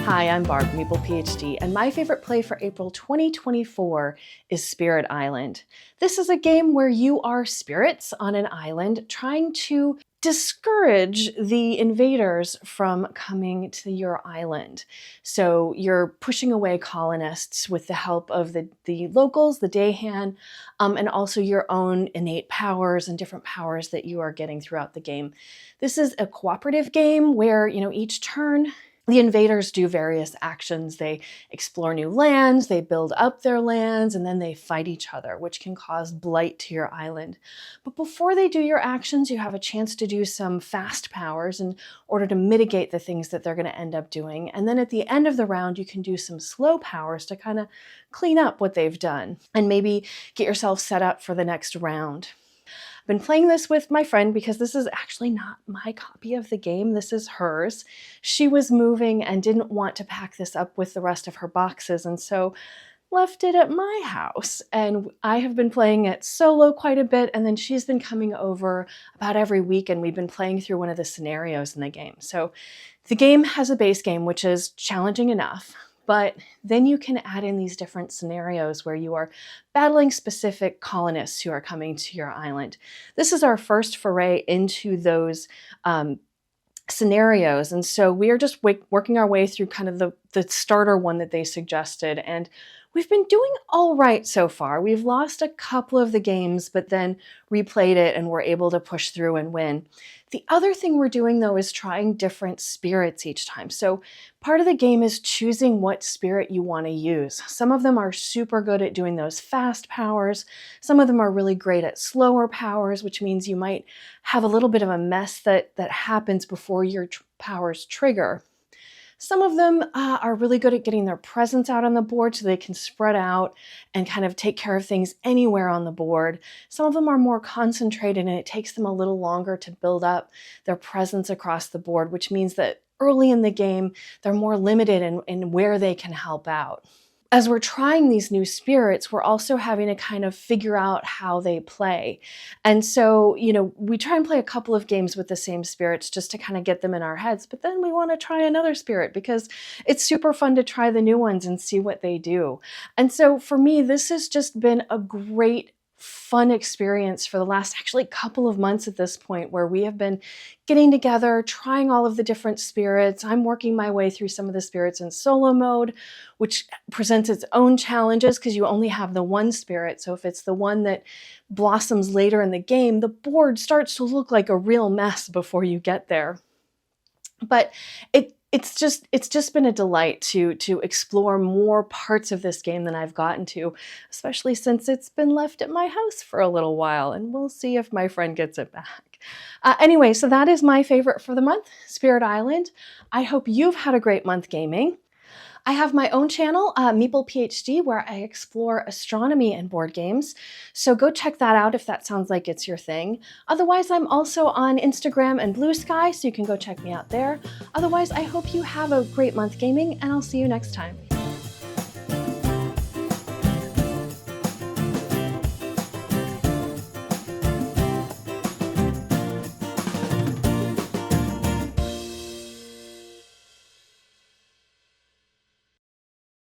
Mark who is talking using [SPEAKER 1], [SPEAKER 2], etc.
[SPEAKER 1] Hi, I'm Barb, Meeple PhD, and my favorite play for April 2024 is Spirit Island. This is a game where you are spirits on an island trying to discourage the invaders from coming to your island. So you're pushing away colonists with the help of the locals, the Dayhan, and also your own innate powers and different powers that you are getting throughout the game. This is a cooperative game where, each turn the invaders do various actions. They explore new lands, they build up their lands, and then they fight each other, which can cause blight to your island. But before they do your actions, you have a chance to do some fast powers in order to mitigate the things that they're going to end up doing. And then at the end of the round, you can do some slow powers to kind of clean up what they've done and maybe get yourself set up for the next round. I've been playing this with my friend because this is actually not my copy of the game. This is hers. She was moving and didn't want to pack this up with the rest of her boxes, and so left it at my house. And I have been playing it solo quite a bit, and then she's been coming over about every week, and we've been playing through one of the scenarios in the game. So the game has a base game, which is challenging enough. But then you can add in these different scenarios where you are battling specific colonists who are coming to your island. This is our first foray into those scenarios. And so we are just working our way through kind of the starter one that they suggested. And we've been doing all right so far. We've lost a couple of the games, but then replayed it and were able to push through and win. The other thing we're doing, though, is trying different spirits each time. So part of the game is choosing what spirit you want to use. Some of them are super good at doing those fast powers. Some of them are really great at slower powers, which means you might have a little bit of a mess that happens before your powers trigger. Some of them are really good at getting their presence out on the board so they can spread out and kind of take care of things anywhere on the board. Some of them are more concentrated and it takes them a little longer to build up their presence across the board, which means that early in the game, they're more limited in where they can help out. As we're trying these new spirits, we're also having to kind of figure out how they play. And so, we try and play a couple of games with the same spirits just to kind of get them in our heads, but then we want to try another spirit because it's super fun to try the new ones and see what they do. And so for me, this has just been a great fun experience for the last actually couple of months at this point, where we have been getting together, trying all of the different spirits. I'm working my way through some of the spirits in solo mode, which presents its own challenges because you only have the one spirit. So if it's the one that blossoms later in the game, the board starts to look like a real mess before you get there. But it's just been a delight to explore more parts of this game than I've gotten to, especially since it's been left at my house for a little while, and we'll see if my friend gets it back. Anyway, so that is my favorite for the month, Spirit Island. I hope you've had a great month gaming. I have my own channel, Meeple PhD, where I explore astronomy and board games. So go check that out if that sounds like it's your thing. Otherwise, I'm also on Instagram and Blue Sky, so you can go check me out there. Otherwise, I hope you have a great month gaming, and I'll see you next time.